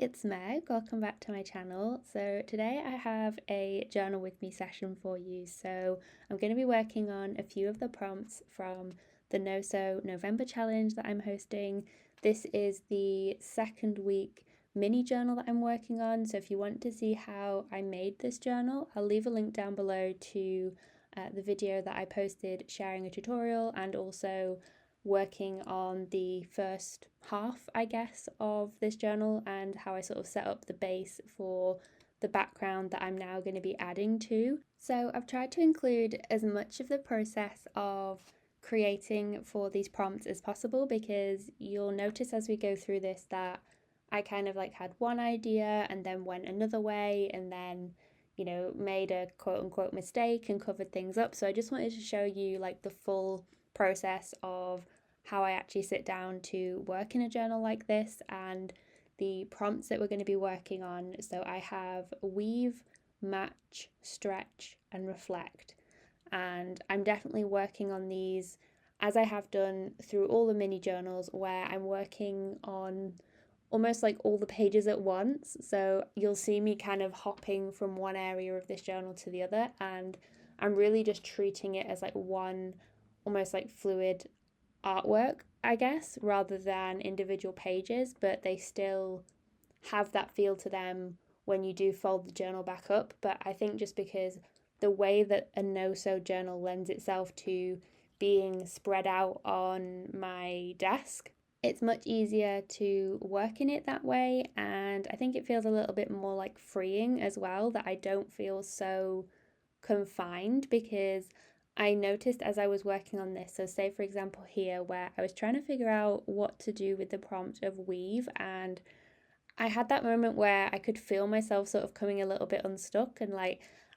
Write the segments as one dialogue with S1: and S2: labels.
S1: it's Meg. Welcome back to my channel. So today I have a journal with me session for you. So I'm going to be working on a few of the prompts from the No Sew November challenge that I'm hosting. This is the second week mini journal that I'm working on. So if you want to see how I made this journal, I'll leave a link down below to the video that I posted sharing a tutorial and also working on the first half, I guess, of this journal and how I sort of set up the base for the background that I'm now going to be adding to. So I've tried to include as much of the process of creating for these prompts as possible, because you'll notice as we go through this that I kind of had one idea and then went another way and then made a quote unquote mistake and covered things up. So I just wanted to show you the full process of how I actually sit down to work in a journal like this and the prompts that we're going to be working on. So I have weave, match, stretch, and reflect. And I'm definitely working on these as I have done through all the mini journals, where I'm working on almost all the pages at once. So you'll see me kind of hopping from one area of this journal to the other, and I'm really just treating it as one almost fluid artwork, I guess, rather than individual pages, but they still have that feel to them when you do fold the journal back up. But I think just because the way that a no-sew journal lends itself to being spread out on my desk, it's much easier to work in it that way, and I think it feels a little bit more freeing as well, that I don't feel so confined. Because I noticed as I was working on this, so say for example here where I was trying to figure out what to do with the prompt of weave, and I had that moment where I could feel myself sort of coming a little bit unstuck, and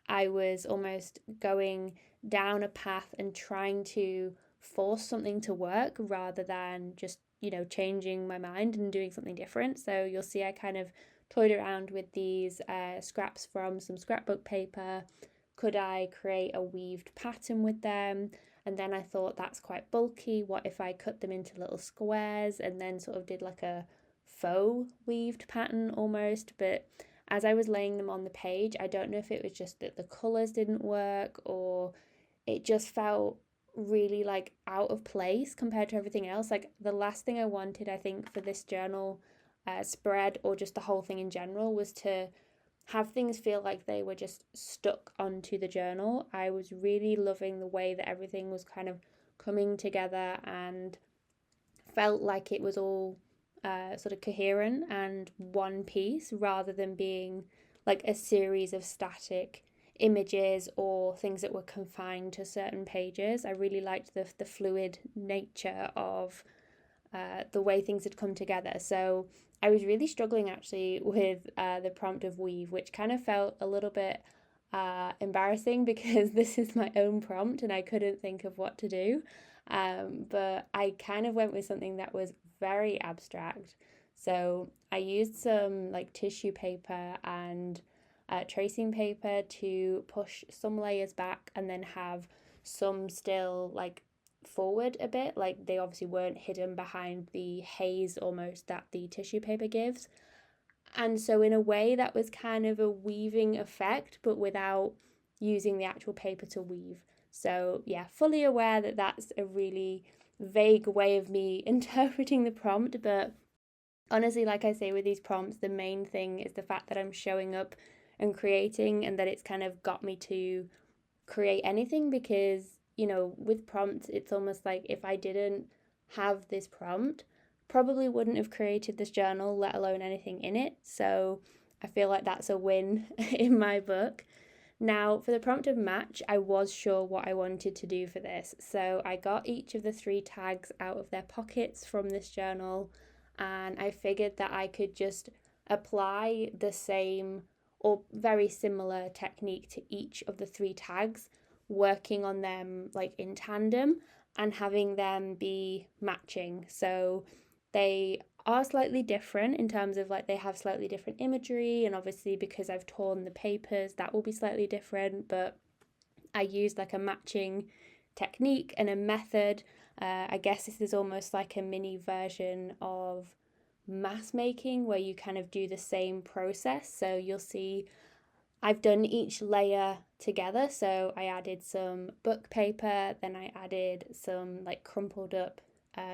S1: I was almost going down a path and trying to force something to work rather than just, changing my mind and doing something different. So you'll see I kind of toyed around with these scraps from some scrapbook paper. Could I create a weaved pattern with them? And then I thought that's quite bulky. What if I cut them into little squares and then sort of did a faux weaved pattern almost? But as I was laying them on the page, I don't know if it was just that the colours didn't work, or it just felt really out of place compared to everything else. The last thing I wanted, I think, for this journal spread, or just the whole thing in general, was to have things feel like they were just stuck onto the journal. I was really loving the way that everything was kind of coming together and felt like it was all sort of coherent and one piece, rather than being a series of static images or things that were confined to certain pages. I really liked the fluid nature of the way things had come together. So I was really struggling actually with the prompt of weave, which kind of felt a little bit embarrassing because this is my own prompt and I couldn't think of what to do. But I kind of went with something that was very abstract. So I used some tissue paper and tracing paper to push some layers back and then have some still forward a bit. They obviously weren't hidden behind the haze almost that the tissue paper gives. And so in a way that was kind of a weaving effect, but without using the actual paper to weave. So yeah, fully aware that that's a really vague way of me interpreting the prompt, but honestly, like I say with these prompts, the main thing is the fact that I'm showing up and creating, and that it's kind of got me to create anything. Because with prompts, it's almost like if I didn't have this prompt, probably wouldn't have created this journal, let alone anything in it. So I feel like that's a win in my book. Now, for the prompt of match, I was sure what I wanted to do for this. So I got each of the 3 tags out of their pockets from this journal, and I figured that I could just apply the same or very similar technique to each of the 3 tags, working on them in tandem and having them be matching. So they are slightly different in terms of they have slightly different imagery, and obviously because I've torn the papers, that will be slightly different, but I used a matching technique and a method. I guess this is almost like a mini version of mass making where you kind of do the same process. So you'll see I've done each layer together. So I added some book paper, then I added some like crumpled up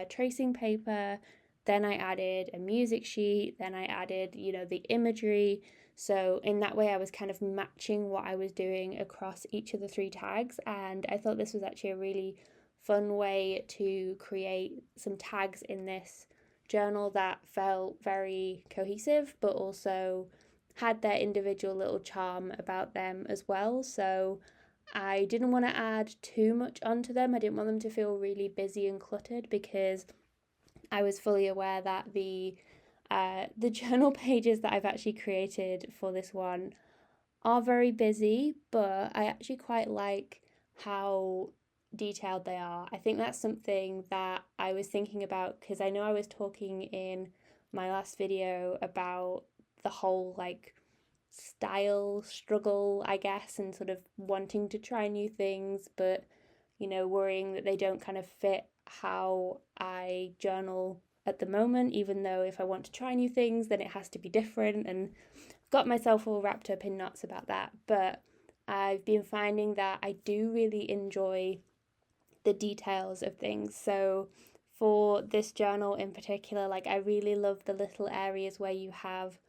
S1: tracing paper, then I added a music sheet, then I added, the imagery. So in that way, I was kind of matching what I was doing across each of the 3 tags. And I thought this was actually a really fun way to create some tags in this journal that felt very cohesive, but also had their individual little charm about them as well. So I didn't want to add too much onto them. I didn't want them to feel really busy and cluttered, because I was fully aware that the journal pages that I've actually created for this one are very busy, but I actually quite like how detailed they are. I think that's something that I was thinking about, because I know I was talking in my last video about the whole like style struggle, I guess, and sort of wanting to try new things, but worrying that they don't kind of fit how I journal at the moment, even though if I want to try new things, then it has to be different, and I've got myself all wrapped up in knots about that. But I've been finding that I do really enjoy the details of things. So for this journal in particular, like I really love the little areas where you have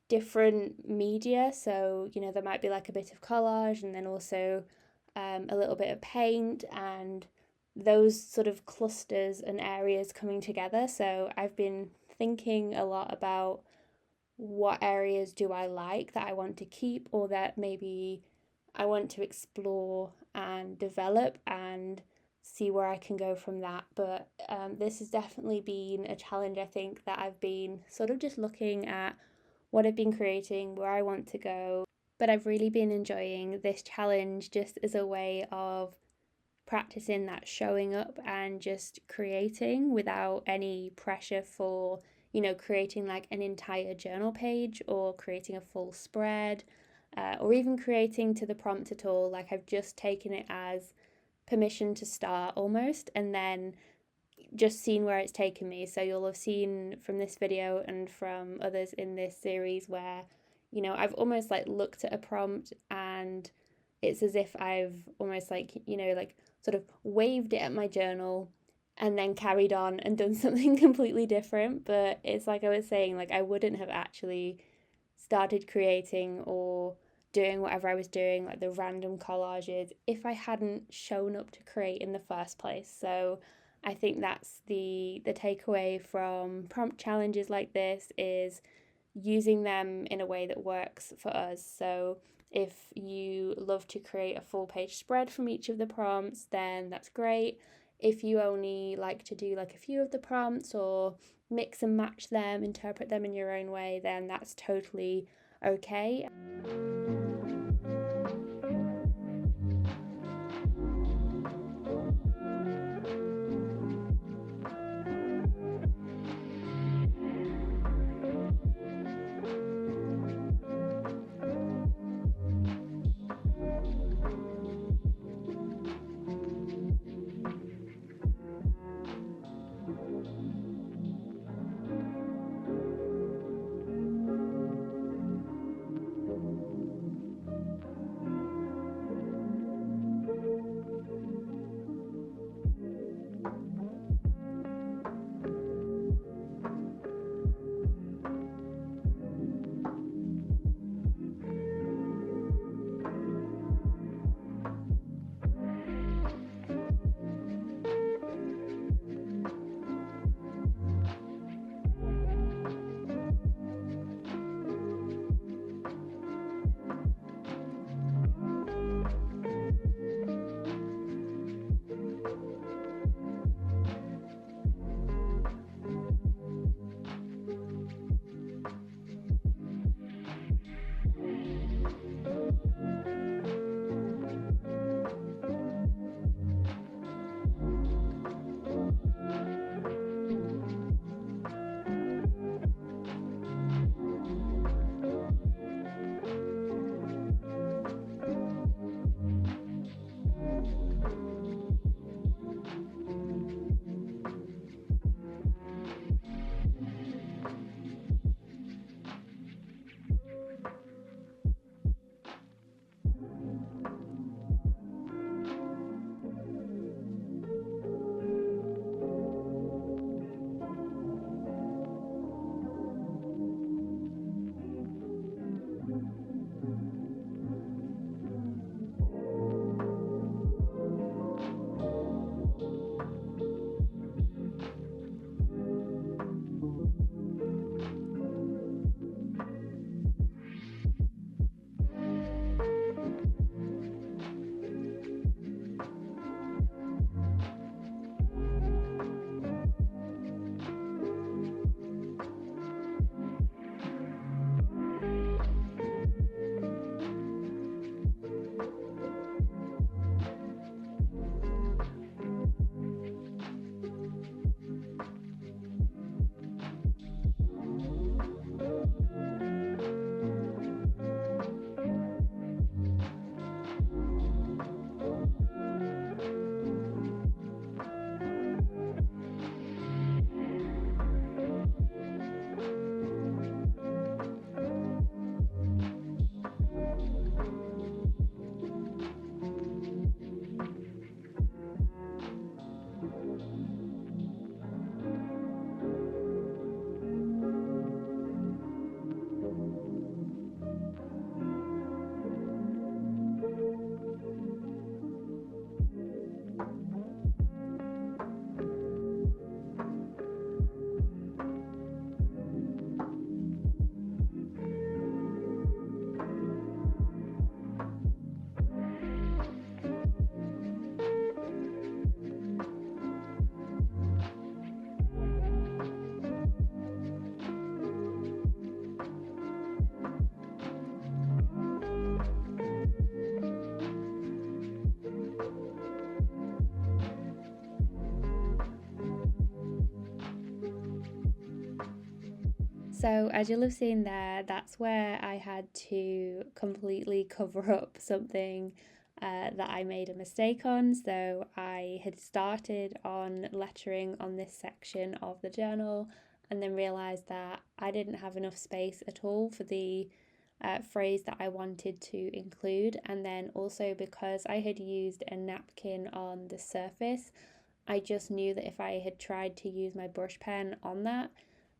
S1: different media. So, there might be like a bit of collage, and then also a little bit of paint, and those sort of clusters and areas coming together. So I've been thinking a lot about what areas do I like that I want to keep, or that maybe I want to explore and develop, and see where I can go from that. But this has definitely been a challenge, I think, that I've been sort of just looking at what I've been creating, where I want to go. But I've really been enjoying this challenge just as a way of practicing that showing up and just creating without any pressure for, creating like an entire journal page, or creating a full spread, or even creating to the prompt at all. Like I've just taken it as permission to start almost, and then just seen where it's taken me. So you'll have seen from this video and from others in this series where, I've almost like looked at a prompt, and it's as if I've almost like, like sort of waved it at my journal and then carried on and done something completely different. But it's like I was saying, like I wouldn't have actually started creating or doing whatever I was doing, like the random collages, if I hadn't shown up to create in the first place. So I think that's the takeaway from prompt challenges like this, is using them in a way that works for us. So if you love to create a full page spread from each of the prompts, then that's great. If you only like to do like a few of the prompts, or mix and match them, interpret them in your own way, then that's totally okay. So, as you'll have seen there, that's where I had to completely cover up something that I made a mistake on. So, I had started on lettering on this section of the journal and then realised that I didn't have enough space at all for the phrase that I wanted to include. And then also because I had used a napkin on the surface, I just knew that if I had tried to use my brush pen on that,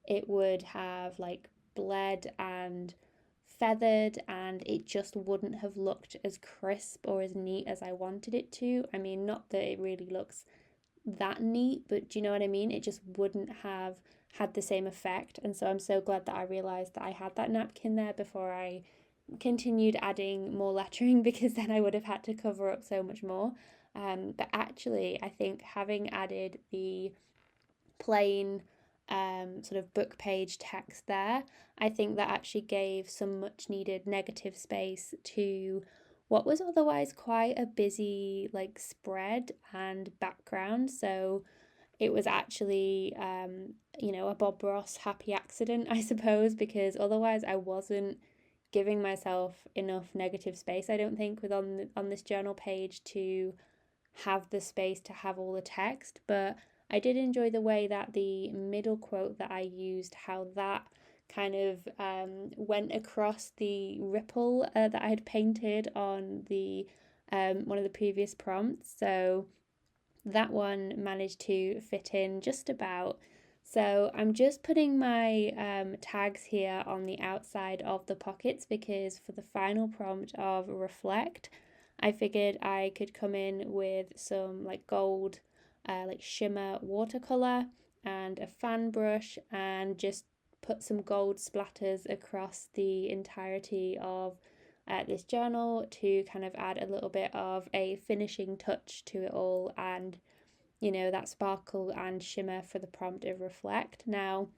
S1: it would have like bled and feathered and it just wouldn't have looked as crisp or as neat as I wanted it to. I mean, not that it really looks that neat, but do you know what I mean? It just wouldn't have had the same effect. And so I'm so glad that I realized that I had that napkin there before I continued adding more lettering because then I would have had to cover up so much more. But actually, I think having added the plain sort of book page text there, I think that actually gave some much needed negative space to what was otherwise quite a busy like spread and background. So it was actually, a Bob Ross happy accident, I suppose, because otherwise I wasn't giving myself enough negative space, I don't think, on this journal page to have the space to have all the text. But I did enjoy the way that the middle quote that I used, how that kind of went across the ripple that I had painted on the one of the previous prompts. So that one managed to fit in just about. So I'm just putting my tags here on the outside of the pockets because for the final prompt of reflect, I figured I could come in with some like gold, like shimmer watercolor and a fan brush and just put some gold splatters across the entirety of this journal to kind of add a little bit of a finishing touch to it all and that sparkle and shimmer for the prompt of reflect. Now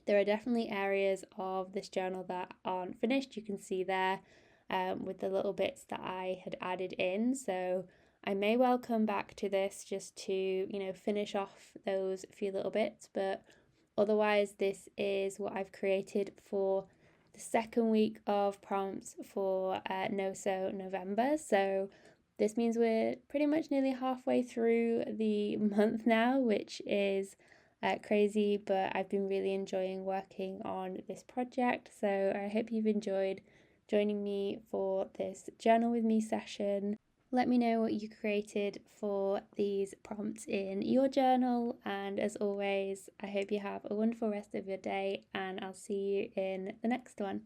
S1: there are definitely areas of this journal that aren't finished. You can see there with the little bits that I had added in. So I may well come back to this just to, finish off those few little bits. But otherwise, this is what I've created for the second week of prompts for No So November. So this means we're pretty much nearly halfway through the month now, which is crazy, but I've been really enjoying working on this project. So I hope you've enjoyed joining me for this journal with me session. Let me know what you created for these prompts in your journal. And as always, I hope you have a wonderful rest of your day, and I'll see you in the next one.